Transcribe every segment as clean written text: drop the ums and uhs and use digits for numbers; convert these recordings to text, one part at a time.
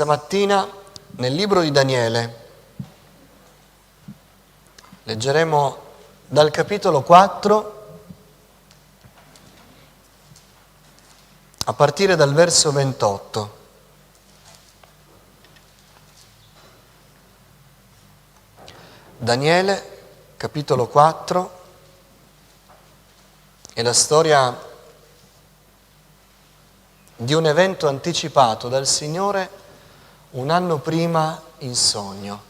Stamattina nel libro di Daniele leggeremo dal capitolo 4 a partire dal verso 28. Daniele, capitolo 4, è la storia di un evento anticipato dal Signore un anno prima in sogno,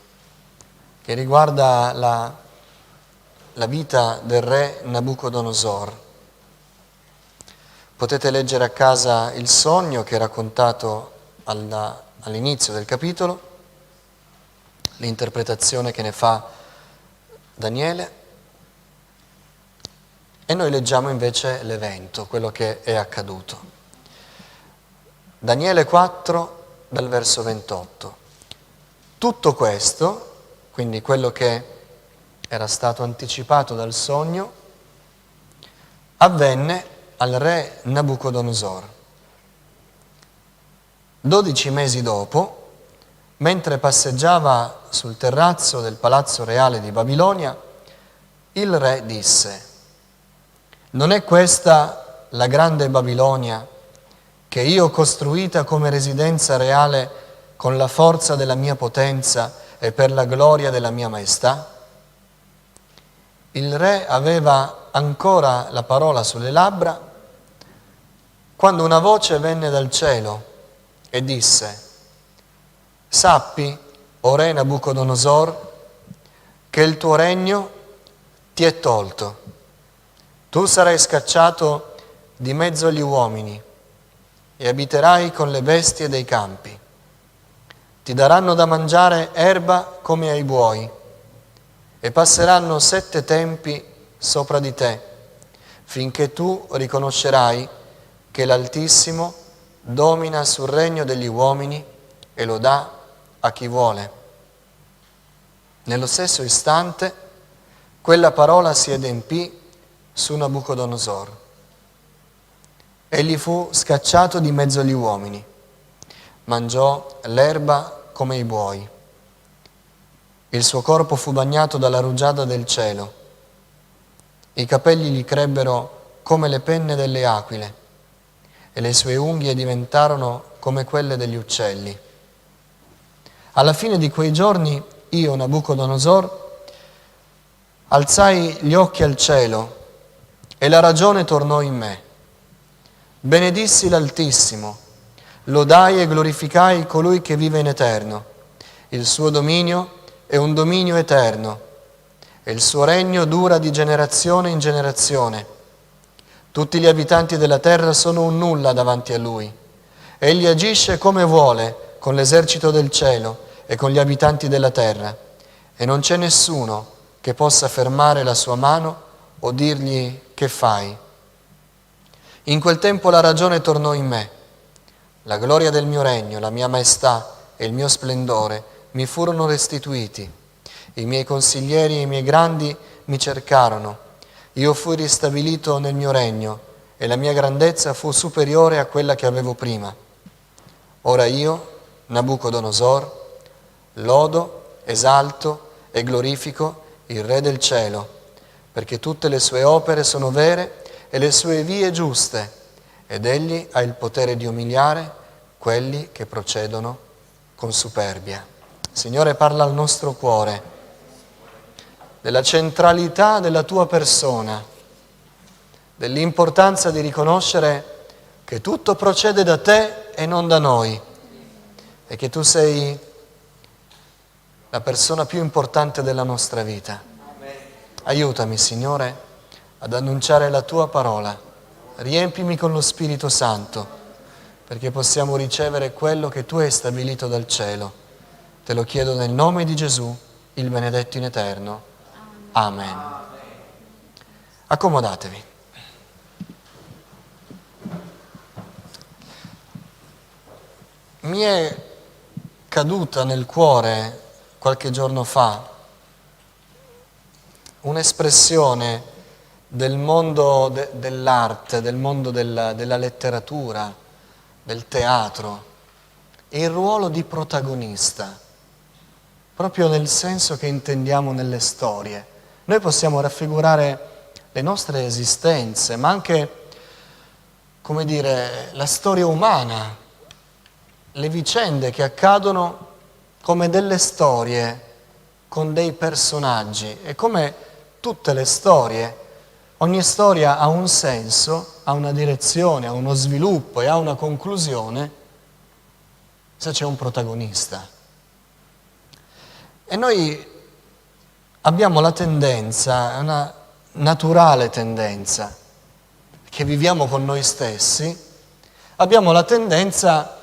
che riguarda la vita del re Nabucodonosor. Potete leggere a casa il sogno che è raccontato all'inizio del capitolo, l'interpretazione che ne fa Daniele, e noi leggiamo invece l'evento, quello che è accaduto. Daniele 4, dal verso 28. Tutto questo, quindi quello che era stato anticipato dal sogno, avvenne al re Nabucodonosor. 12 mesi dopo, mentre passeggiava sul terrazzo del palazzo reale di Babilonia, il re disse: «Non è questa la grande Babilonia che io ho costruita come residenza reale con la forza della mia potenza e per la gloria della mia maestà?» Il re aveva ancora la parola sulle labbra quando una voce venne dal cielo e disse: «Sappi, o re Nabucodonosor, che il tuo regno ti è tolto. Tu sarai scacciato di mezzo agli uomini e abiterai con le bestie dei campi. Ti daranno da mangiare erba come ai buoi e passeranno 7 tempi sopra di te, finché tu riconoscerai che l'Altissimo domina sul regno degli uomini e lo dà a chi vuole». Nello stesso istante quella parola si adempì su Nabucodonosor. Egli fu scacciato di mezzo agli uomini, mangiò l'erba come i buoi. Il suo corpo fu bagnato dalla rugiada del cielo, i capelli gli crebbero come le penne delle aquile e le sue unghie diventarono come quelle degli uccelli. Alla fine di quei giorni io, Nabucodonosor, alzai gli occhi al cielo e la ragione tornò in me. Benedissi l'Altissimo, lodai e glorificai colui che vive in eterno. Il suo dominio è un dominio eterno e il suo regno dura di generazione in generazione. Tutti gli abitanti della terra sono un nulla davanti a lui. Egli agisce come vuole con l'esercito del cielo e con gli abitanti della terra, e non c'è nessuno che possa fermare la sua mano o dirgli: «Che fai?» In quel tempo la ragione tornò in me. La gloria del mio regno, la mia maestà e il mio splendore mi furono restituiti. I miei consiglieri e i miei grandi mi cercarono. Io fui ristabilito nel mio regno e la mia grandezza fu superiore a quella che avevo prima. Ora io, Nabucodonosor, lodo, esalto e glorifico il Re del cielo, perché tutte le sue opere sono vere e le sue vie giuste, ed egli ha il potere di umiliare quelli che procedono con superbia. Signore, parla al nostro cuore della centralità della tua persona, dell'importanza di riconoscere che tutto procede da te e non da noi, e che tu sei la persona più importante della nostra vita. Aiutami, Signore, ad annunciare la tua parola. Riempimi con lo Spirito Santo, perché possiamo ricevere quello che tu hai stabilito dal cielo. Te lo chiedo nel nome di Gesù, il benedetto in eterno. Amen. Accomodatevi. Mi è caduta nel cuore qualche giorno fa un'espressione del mondo dell'arte, del mondo della letteratura, del teatro, il ruolo di protagonista, proprio nel senso che intendiamo nelle storie. Noi possiamo raffigurare le nostre esistenze, ma anche, come dire, la storia umana, le vicende che accadono come delle storie con dei personaggi. E come tutte le storie, ogni storia ha un senso, ha una direzione, ha uno sviluppo e ha una conclusione se c'è un protagonista. E noi abbiamo la tendenza, una naturale tendenza, che viviamo con noi stessi, abbiamo la tendenza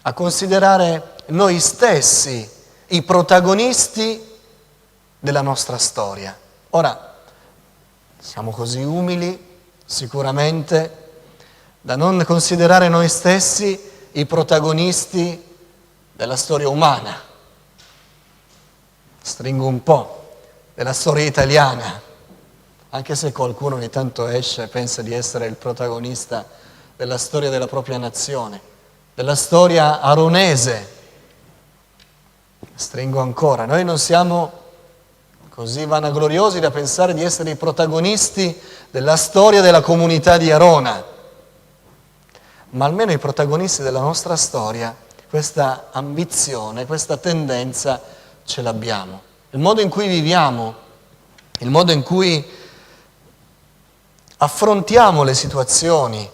a considerare noi stessi i protagonisti della nostra storia. Ora, siamo così umili, sicuramente, da non considerare noi stessi i protagonisti della storia umana. Stringo un po', della storia italiana, anche se qualcuno ogni tanto esce e pensa di essere il protagonista della storia della propria nazione, della storia aronese. Stringo ancora, noi non siamo così vanagloriosi da pensare di essere i protagonisti della storia della comunità di Arona, ma almeno i protagonisti della nostra storia, questa ambizione, questa tendenza ce l'abbiamo. Il modo in cui viviamo, il modo in cui affrontiamo le situazioni,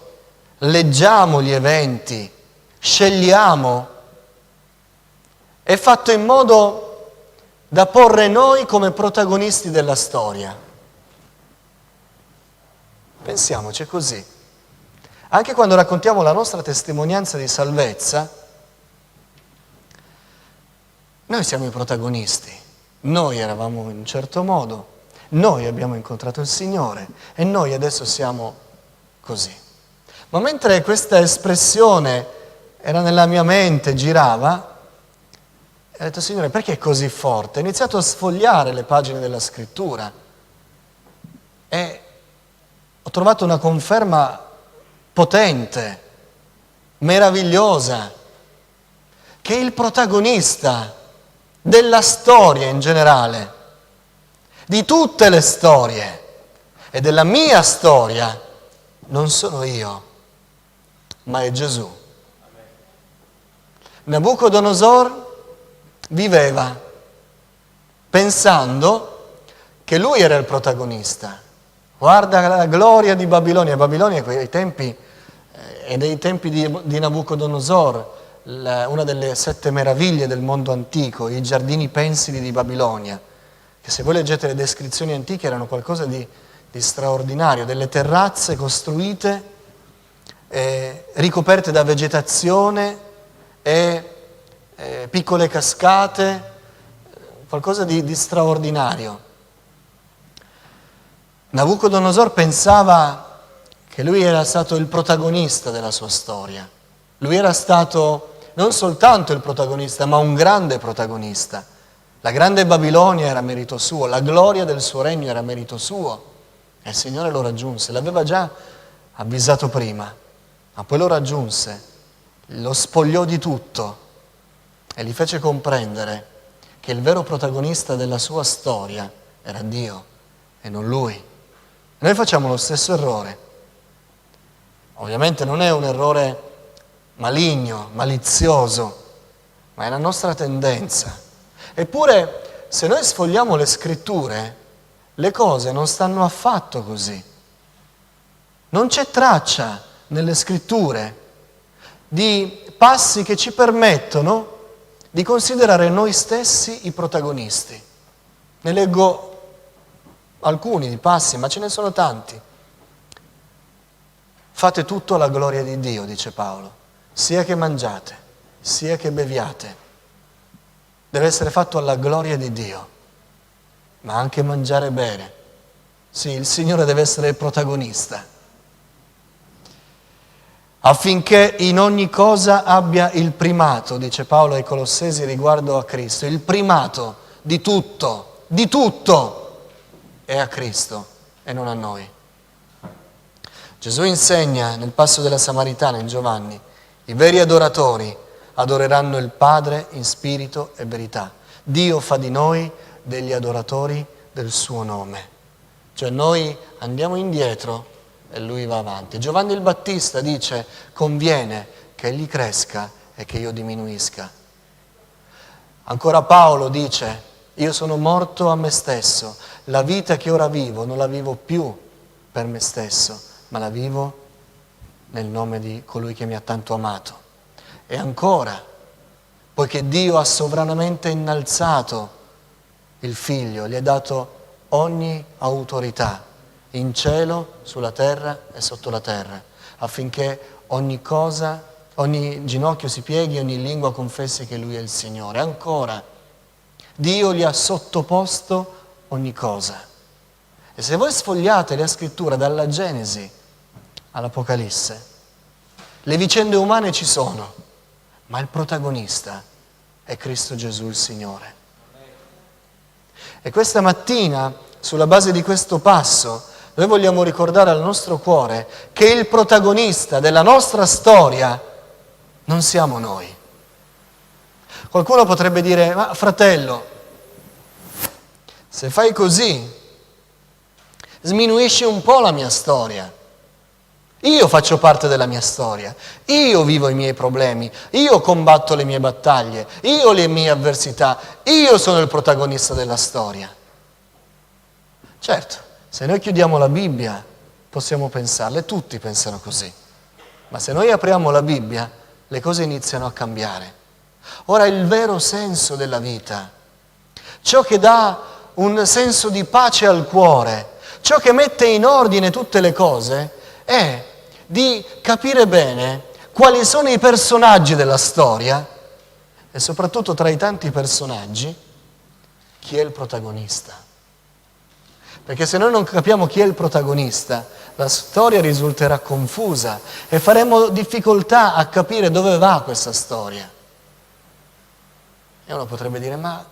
leggiamo gli eventi, scegliamo, è fatto in modo da porre noi come protagonisti della storia. Pensiamoci così. Anche quando raccontiamo la nostra testimonianza di salvezza, noi siamo i protagonisti. Noi eravamo in un certo modo, noi abbiamo incontrato il Signore e noi adesso siamo così. Ma mentre questa espressione era nella mia mente, girava, ho detto: Signore, perché è così forte? Ho iniziato a sfogliare le pagine della Scrittura e ho trovato una conferma potente, meravigliosa, che il protagonista della storia in generale, di tutte le storie e della mia storia, non sono io, ma è Gesù. Nabucodonosor viveva pensando che lui era il protagonista. Guarda la gloria di Babilonia. Babilonia ai tempi, e nei tempi di Nabucodonosor, una delle 7 meraviglie del mondo antico, i giardini pensili di Babilonia, che se voi leggete le descrizioni antiche erano qualcosa di straordinario, delle terrazze costruite, ricoperte da vegetazione e piccole cascate, qualcosa di straordinario. Nabucodonosor pensava che lui era stato il protagonista della sua storia. Lui era stato non soltanto il protagonista, ma un grande protagonista. La grande Babilonia era merito suo, la gloria del suo regno era merito suo. E il Signore lo raggiunse, l'aveva già avvisato prima, ma poi lo raggiunse, lo spogliò di tutto e gli fece comprendere che il vero protagonista della sua storia era Dio e non lui. Noi facciamo lo stesso errore. Ovviamente non è un errore maligno, malizioso, ma è la nostra tendenza. Eppure, se noi sfogliamo le Scritture, le cose non stanno affatto così. Non c'è traccia nelle Scritture di passi che ci permettono di considerare noi stessi i protagonisti. Ne leggo alcuni di passi, ma ce ne sono tanti. Fate tutto alla gloria di Dio, dice Paolo, sia che mangiate, sia che beviate. Deve essere fatto alla gloria di Dio, ma anche mangiare e bere. Sì, il Signore deve essere il protagonista. Affinché in ogni cosa abbia il primato, dice Paolo ai Colossesi riguardo a Cristo, il primato di tutto è a Cristo e non a noi. Gesù insegna nel passo della Samaritana in Giovanni, i veri adoratori adoreranno il Padre in spirito e verità. Dio fa di noi degli adoratori del suo nome. Cioè noi andiamo indietro e Lui va avanti. Giovanni il Battista dice: conviene che Egli cresca e che io diminuisca. Ancora Paolo dice: io sono morto a me stesso, la vita che ora vivo non la vivo più per me stesso, ma la vivo nel nome di colui che mi ha tanto amato. E ancora, poiché Dio ha sovranamente innalzato il Figlio, gli ha dato ogni autorità in cielo, sulla terra e sotto la terra, affinché ogni cosa, ogni ginocchio si pieghi, ogni lingua confessi che Lui è il Signore. Ancora, Dio gli ha sottoposto ogni cosa. E se voi sfogliate la scrittura dalla Genesi all'Apocalisse, le vicende umane ci sono, ma il protagonista è Cristo Gesù il Signore. E questa mattina, sulla base di questo passo, noi vogliamo ricordare al nostro cuore che il protagonista della nostra storia non siamo noi. Qualcuno potrebbe dire: ma fratello, se fai così sminuisci un po' la mia storia. Io faccio parte della mia storia, io vivo i miei problemi, io combatto le mie battaglie, io ho le mie avversità, io sono il protagonista della storia. Certo, se noi chiudiamo la Bibbia possiamo pensarle, tutti pensano così, ma se noi apriamo la Bibbia le cose iniziano a cambiare. Ora il vero senso della vita, ciò che dà un senso di pace al cuore, ciò che mette in ordine tutte le cose, è di capire bene quali sono i personaggi della storia e soprattutto tra i tanti personaggi chi è il protagonista. Perché se noi non capiamo chi è il protagonista, la storia risulterà confusa e faremo difficoltà a capire dove va questa storia. E uno potrebbe dire: ma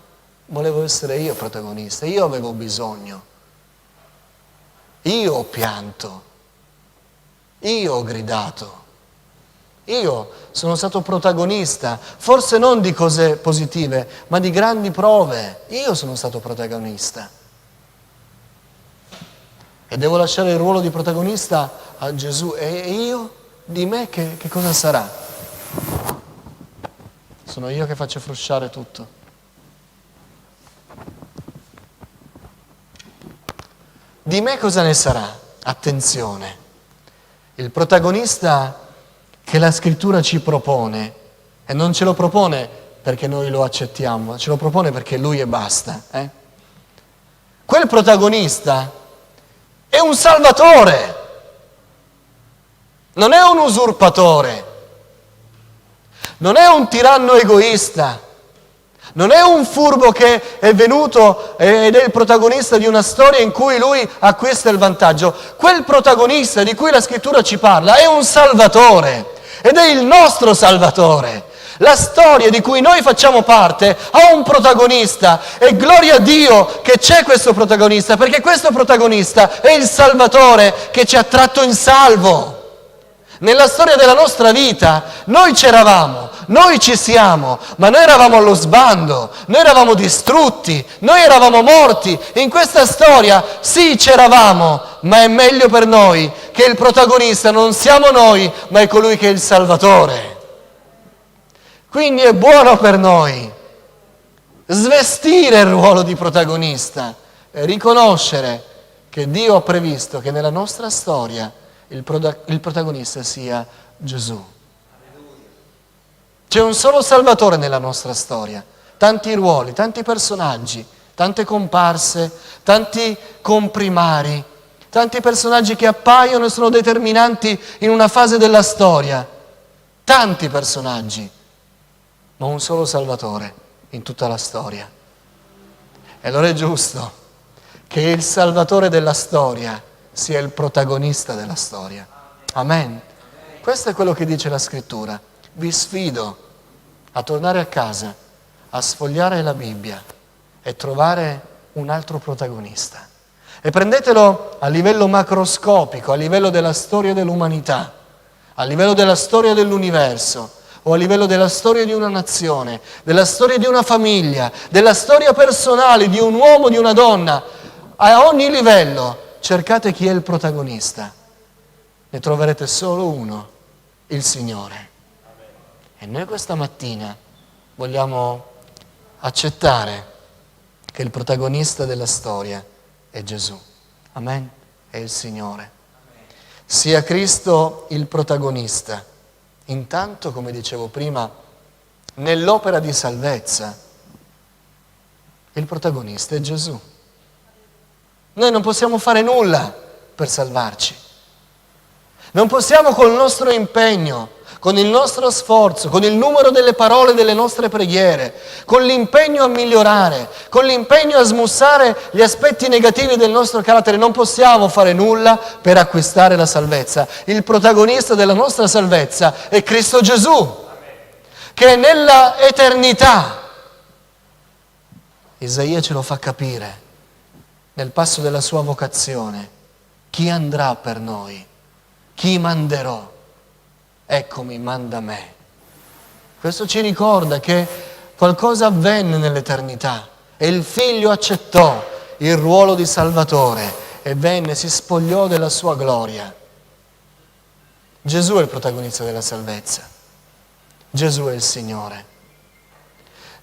volevo essere io protagonista, io avevo bisogno, io ho pianto, io ho gridato, io sono stato protagonista, forse non di cose positive, ma di grandi prove. Io sono stato protagonista. E devo lasciare il ruolo di protagonista a Gesù. E io? Di me che cosa sarà? Sono io che faccio frusciare tutto. Di me cosa ne sarà? Attenzione, il protagonista che la scrittura ci propone, e non ce lo propone perché noi lo accettiamo, ce lo propone perché Lui e basta. Quel protagonista è un salvatore, non è un usurpatore, non è un tiranno egoista, non è un furbo che è venuto ed è il protagonista di una storia in cui lui acquista il vantaggio. Quel protagonista di cui la scrittura ci parla è un salvatore ed è il nostro salvatore. La storia di cui noi facciamo parte ha un protagonista e gloria a Dio che c'è questo protagonista, perché questo protagonista è il Salvatore che ci ha tratto in salvo. Nella storia della nostra vita noi c'eravamo, noi ci siamo, ma noi eravamo allo sbando, noi eravamo distrutti, noi eravamo morti. In questa storia sì c'eravamo, ma è meglio per noi che il protagonista non siamo noi, ma è colui che è il Salvatore. Quindi è buono per noi svestire il ruolo di protagonista e riconoscere che Dio ha previsto che nella nostra storia il protagonista sia Gesù. C'è un solo Salvatore nella nostra storia, tanti ruoli, tanti personaggi, tante comparse, tanti comprimari, tanti personaggi che appaiono e sono determinanti in una fase della storia, tanti personaggi, ma un solo Salvatore in tutta la storia. E allora è giusto che il Salvatore della storia sia il protagonista della storia. Amen. Questo è quello che dice la Scrittura. Vi sfido a tornare a casa, a sfogliare la Bibbia e trovare un altro protagonista. E prendetelo a livello macroscopico, a livello della storia dell'umanità, a livello della storia dell'universo. o a livello della storia di una nazione, della storia di una famiglia, della storia personale di un uomo, di una donna, a ogni livello, cercate chi è il protagonista. Ne troverete solo uno, il Signore. E noi questa mattina vogliamo accettare che il protagonista della storia è Gesù. Amen? È il Signore. Sia Cristo il protagonista. Intanto, come dicevo prima, nell'opera di salvezza, il protagonista è Gesù. Noi non possiamo fare nulla per salvarci. Non possiamo col nostro impegno, con il nostro sforzo, con il numero delle parole delle nostre preghiere, con l'impegno a migliorare, con l'impegno a smussare gli aspetti negativi del nostro carattere, non possiamo fare nulla per acquistare la salvezza. Il protagonista della nostra salvezza è Cristo Gesù, che nella eternità, Isaia ce lo fa capire, nel passo della sua vocazione, chi andrà per noi? Chi manderò? Eccomi, manda me. Questo ci ricorda che qualcosa avvenne nell'eternità e il Figlio accettò il ruolo di Salvatore e venne, si spogliò della sua gloria. Gesù è il protagonista della salvezza. Gesù è il Signore.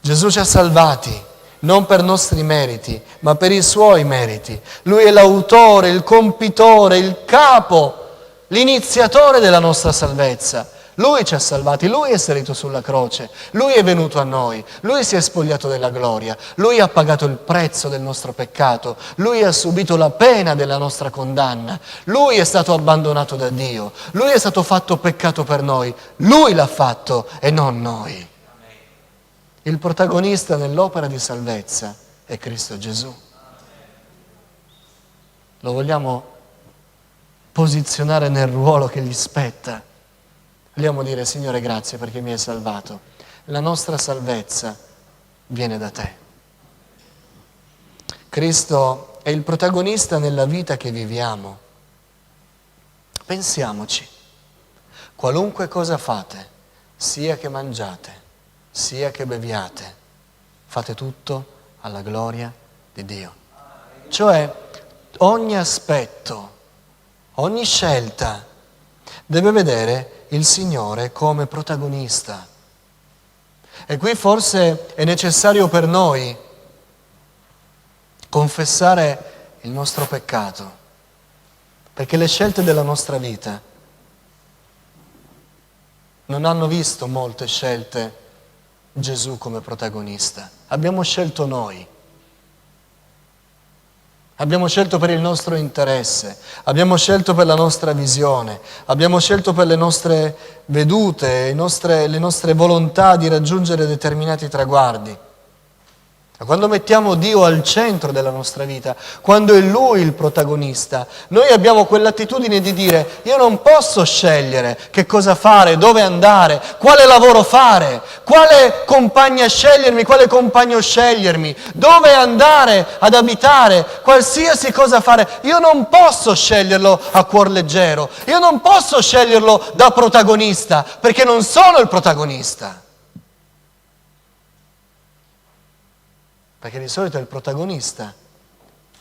Gesù ci ha salvati non per nostri meriti, ma per i Suoi meriti. Lui è l'autore, il compitore, il capo, l'iniziatore della nostra salvezza. Lui ci ha salvati, Lui è salito sulla croce, Lui è venuto a noi, Lui si è spogliato della gloria, Lui ha pagato il prezzo del nostro peccato, Lui ha subito la pena della nostra condanna, Lui è stato abbandonato da Dio, Lui è stato fatto peccato per noi, Lui l'ha fatto e non noi. Il protagonista nell'opera di salvezza è Cristo Gesù. Lo vogliamo posizionare nel ruolo che gli spetta. Vogliamo dire: Signore, grazie perché mi hai salvato. La nostra salvezza viene da te. Cristo è il protagonista nella vita che viviamo. Pensiamoci, qualunque cosa fate, sia che mangiate, sia che beviate, fate tutto alla gloria di Dio. Cioè, ogni aspetto, ogni scelta deve vedere il Signore come protagonista. E qui forse è necessario per noi confessare il nostro peccato, perché le scelte della nostra vita non hanno visto molte scelte Gesù come protagonista. Abbiamo scelto noi. Abbiamo scelto per il nostro interesse, abbiamo scelto per la nostra visione, abbiamo scelto per le nostre vedute, le nostre volontà di raggiungere determinati traguardi. Quando mettiamo Dio al centro della nostra vita, quando è Lui il protagonista, noi abbiamo quell'attitudine di dire: io non posso scegliere che cosa fare, dove andare, quale lavoro fare, quale compagna scegliermi, quale compagno scegliermi, dove andare ad abitare, qualsiasi cosa fare. Io non posso sceglierlo a cuor leggero, io non posso sceglierlo da protagonista, perché non sono il protagonista. Perché di solito è il protagonista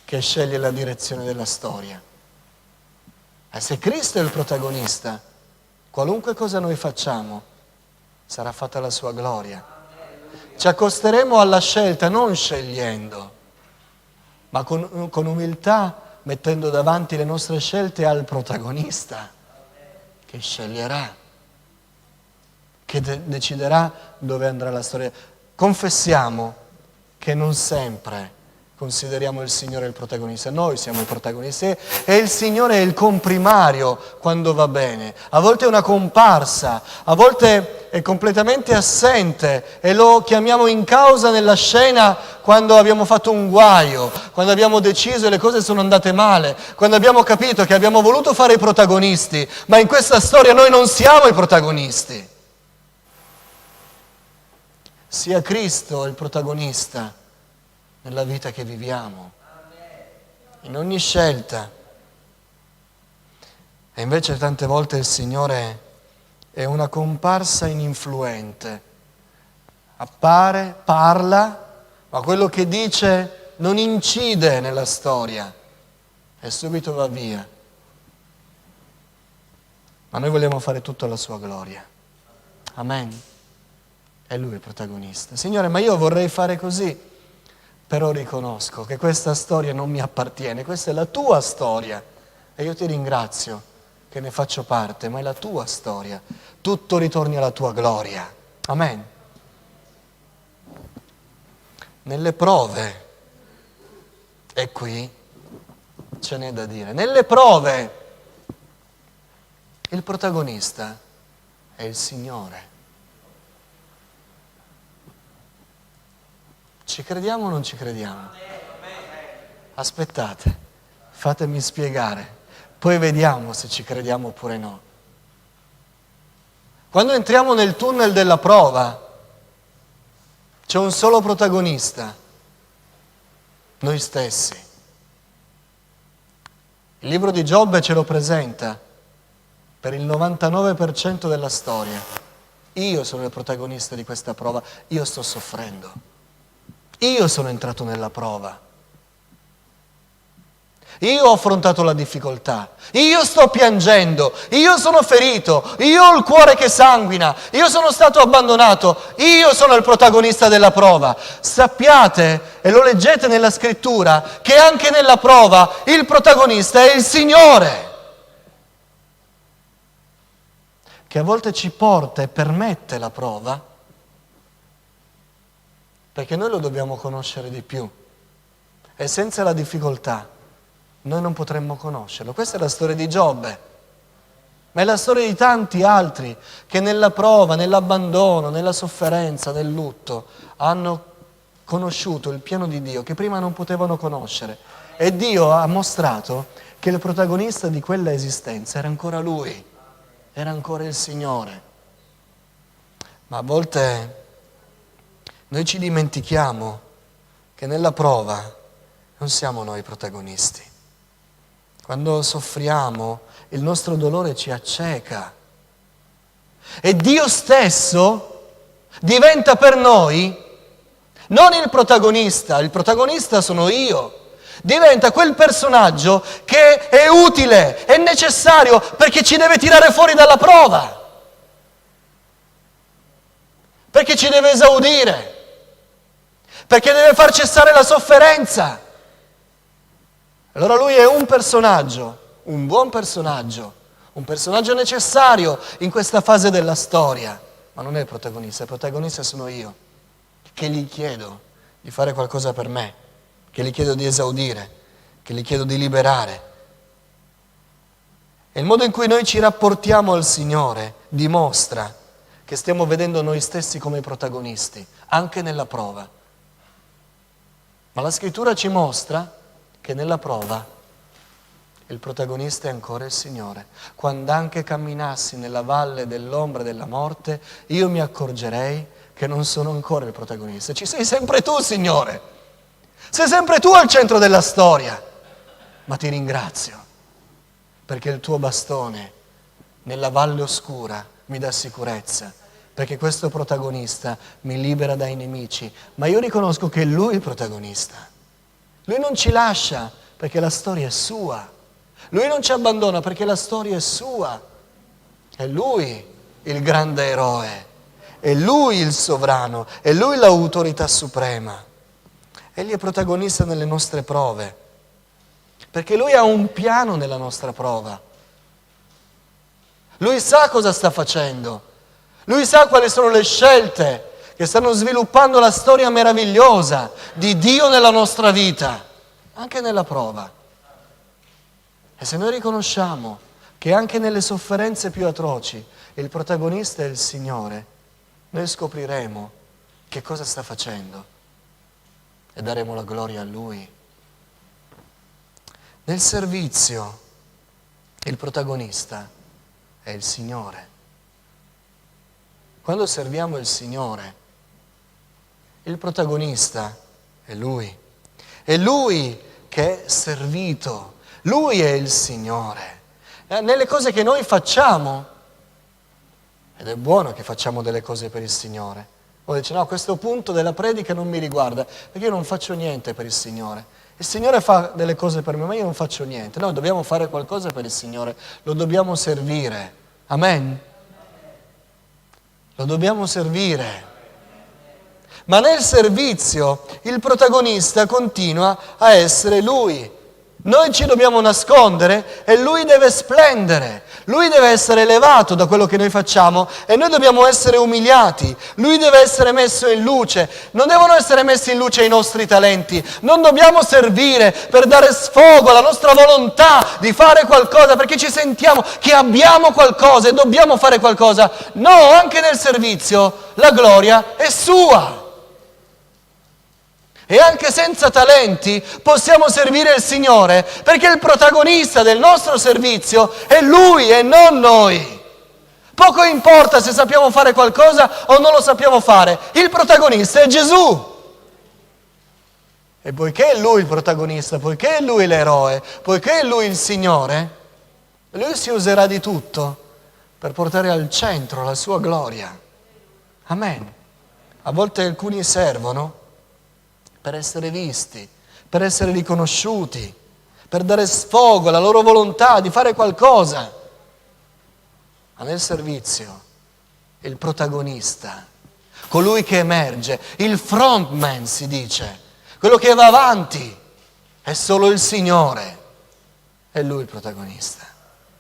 che sceglie la direzione della storia. E se Cristo è il protagonista, qualunque cosa noi facciamo sarà fatta alla sua gloria. Ci accosteremo alla scelta non scegliendo, ma con umiltà, mettendo davanti le nostre scelte al protagonista che sceglierà, che deciderà dove andrà la storia. Confessiamo che non sempre consideriamo il Signore il protagonista. Noi siamo i protagonisti e il Signore è il comprimario quando va bene. A volte è una comparsa, a volte è completamente assente e lo chiamiamo in causa nella scena quando abbiamo fatto un guaio, quando abbiamo deciso e le cose sono andate male, quando abbiamo capito che abbiamo voluto fare i protagonisti, ma in questa storia noi non siamo i protagonisti. Sia Cristo il protagonista nella vita che viviamo, in ogni scelta. E invece tante volte il Signore è una comparsa ininfluente. Appare, parla, ma quello che dice non incide nella storia e subito va via. Ma noi vogliamo fare tutto alla sua gloria. Amen. È Lui il protagonista. Signore, ma io vorrei fare così, però riconosco che questa storia non mi appartiene, questa è la tua storia e io ti ringrazio che ne faccio parte, ma è la tua storia. Tutto ritorni alla tua gloria. Amen. Nelle prove, e qui ce n'è da dire, nelle prove il protagonista è il Signore. Ci crediamo o non ci crediamo? Aspettate, fatemi spiegare, poi vediamo se ci crediamo oppure no. Quando entriamo nel tunnel della prova, c'è un solo protagonista, noi stessi. Il libro di Giobbe ce lo presenta per il 99% della storia. Io sono il protagonista di questa prova, io sto soffrendo. Io sono entrato nella prova. Io ho affrontato la difficoltà. Io sto piangendo. Io sono ferito. Io ho il cuore che sanguina. Io sono stato abbandonato. Io sono il protagonista della prova. Sappiate, e lo leggete nella scrittura, che anche nella prova il protagonista è il Signore, che a volte ci porta e permette la prova, perché noi lo dobbiamo conoscere di più e senza la difficoltà noi non potremmo conoscerlo. Questa è la storia di Giobbe, ma è la storia di tanti altri che nella prova, nell'abbandono, nella sofferenza, nel lutto hanno conosciuto il piano di Dio che prima non potevano conoscere e Dio ha mostrato che il protagonista di quella esistenza era ancora Lui, era ancora il Signore. Ma a volte noi ci dimentichiamo che nella prova non siamo noi i protagonisti. Quando soffriamo, il nostro dolore ci acceca. E Dio stesso diventa per noi non il protagonista sono io. Diventa quel personaggio che è utile, è necessario perché ci deve tirare fuori dalla prova. Perché ci deve esaudire. Perché deve far cessare la sofferenza. Allora lui è un personaggio, un buon personaggio, un personaggio necessario in questa fase della storia, ma non è il protagonista sono io, che gli chiedo di fare qualcosa per me, che gli chiedo di esaudire, che gli chiedo di liberare. E il modo in cui noi ci rapportiamo al Signore dimostra che stiamo vedendo noi stessi come protagonisti, anche nella prova. Ma la scrittura ci mostra che nella prova il protagonista è ancora il Signore. Quando anche camminassi nella valle dell'ombra della morte, io mi accorgerei che non sono ancora il protagonista. Ci sei sempre tu, Signore. Sei sempre tu al centro della storia. Ma ti ringrazio, perché il tuo bastone nella valle oscura mi dà sicurezza, perché questo protagonista mi libera dai nemici, ma io riconosco che lui è il protagonista. Lui non ci lascia perché la storia è sua. Lui non ci abbandona perché la storia è sua. È lui il grande eroe, è lui il sovrano, è lui l'autorità suprema. Egli è protagonista nelle nostre prove, perché lui ha un piano nella nostra prova. Lui sa cosa sta facendo. Lui sa quali sono le scelte che stanno sviluppando la storia meravigliosa di Dio nella nostra vita, anche nella prova. E se noi riconosciamo che anche nelle sofferenze più atroci il protagonista è il Signore, noi scopriremo che cosa sta facendo e daremo la gloria a Lui. Nel servizio il protagonista è il Signore. Quando serviamo il Signore, il protagonista è Lui. È Lui che è servito. Lui è il Signore. Nelle cose che noi facciamo, Ed è buono che facciamo delle cose per il Signore. Poi dice, no, questo punto della predica non mi riguarda, perché io non faccio niente per il Signore. Il Signore fa delle cose per me, ma io non faccio niente. Noi dobbiamo fare qualcosa per il Signore, lo dobbiamo servire. Amen? Lo dobbiamo servire. Ma nel servizio il protagonista continua a essere Lui. Noi ci dobbiamo nascondere e Lui deve splendere. Lui deve essere elevato da quello che noi facciamo e noi dobbiamo essere umiliati. Lui deve essere messo in luce. Non devono essere messi in luce i nostri talenti. Non dobbiamo servire per dare sfogo alla nostra volontà di fare qualcosa perché ci sentiamo che abbiamo qualcosa e dobbiamo fare qualcosa. No, anche nel servizio la gloria è sua. E anche senza talenti possiamo servire il Signore, perché il protagonista del nostro servizio è Lui e non noi. Poco importa se sappiamo fare qualcosa o non lo sappiamo fare, il protagonista è Gesù. E poiché è Lui il protagonista, poiché è Lui l'eroe, poiché è Lui il Signore, Lui si userà di tutto per portare al centro la sua gloria. Amen. A volte alcuni servono per essere visti, per essere riconosciuti, per dare sfogo alla loro volontà di fare qualcosa. Ma nel servizio, il protagonista, colui che emerge, il frontman si dice, quello che va avanti, è solo il Signore. È Lui il protagonista.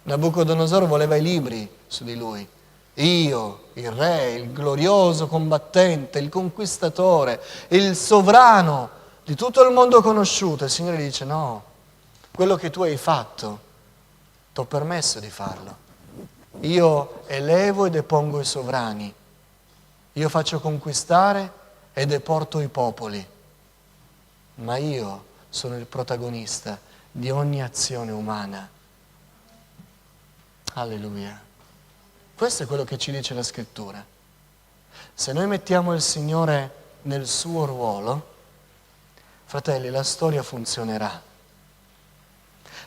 Nabucodonosor voleva i libri su di lui. Io, il re, il glorioso combattente, il conquistatore, il sovrano di tutto il mondo conosciuto. Il Signore gli dice, no, quello che tu hai fatto, ti ho permesso di farlo. Io elevo e depongo i sovrani. Io faccio conquistare e deporto i popoli. Ma io sono il protagonista di ogni azione umana. Alleluia. Questo è quello che ci dice la Scrittura. Se noi mettiamo il Signore nel suo ruolo, fratelli, la storia funzionerà.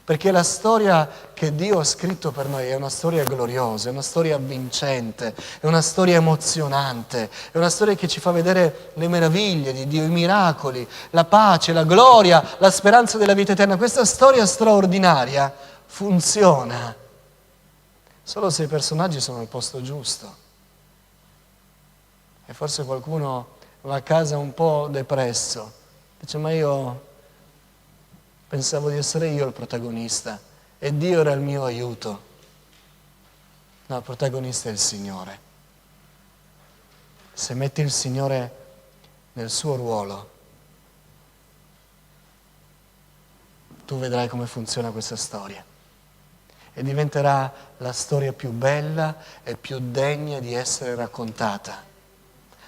Perché la storia che Dio ha scritto per noi è una storia gloriosa, è una storia avvincente, è una storia emozionante, è una storia che ci fa vedere le meraviglie di Dio, i miracoli, la pace, la gloria, la speranza della vita eterna. Questa storia straordinaria funziona solo se i personaggi sono al posto giusto. E forse qualcuno va a casa un po' depresso, dice, ma io pensavo di essere io il protagonista e Dio era il mio aiuto. No, il protagonista è il Signore. Se metti il Signore nel suo ruolo, tu vedrai come funziona questa storia. E diventerà la storia più bella e più degna di essere raccontata.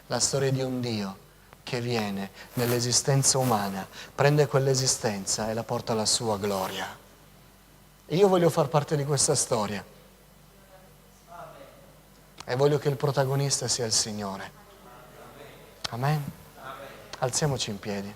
La storia di un Dio che viene nell'esistenza umana, prende quell'esistenza e la porta alla sua gloria. E io voglio far parte di questa storia. E voglio che il protagonista sia il Signore. Amen? Alziamoci in piedi.